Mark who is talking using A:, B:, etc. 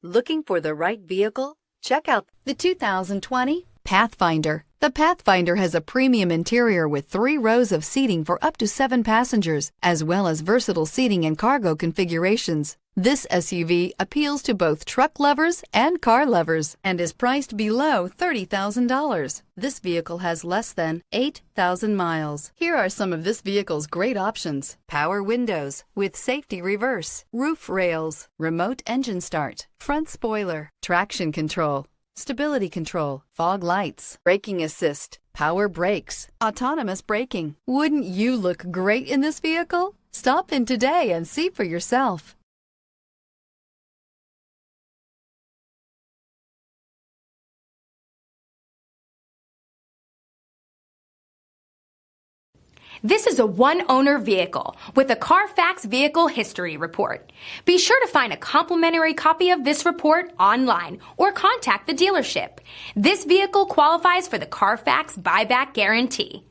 A: Looking for the right vehicle? Check out the 2020 Pathfinder. The Pathfinder has a premium interior with 3 rows of seating for up to 7 passengers, as well as versatile seating and cargo configurations. This SUV appeals to both truck lovers and car lovers and is priced below $30,000. This vehicle has less than 8,000 miles. Here are some of this vehicle's great options: power windows with safety reverse, roof rails, remote engine start, front spoiler, traction control, stability control, fog lights, braking assist, power brakes, autonomous braking. Wouldn't you look great in this vehicle? Stop in today and see for yourself.
B: This is a one-owner vehicle with a Carfax Vehicle History Report. Be sure to find a complimentary copy of this report online or contact the dealership. This vehicle qualifies for the Carfax Buyback Guarantee.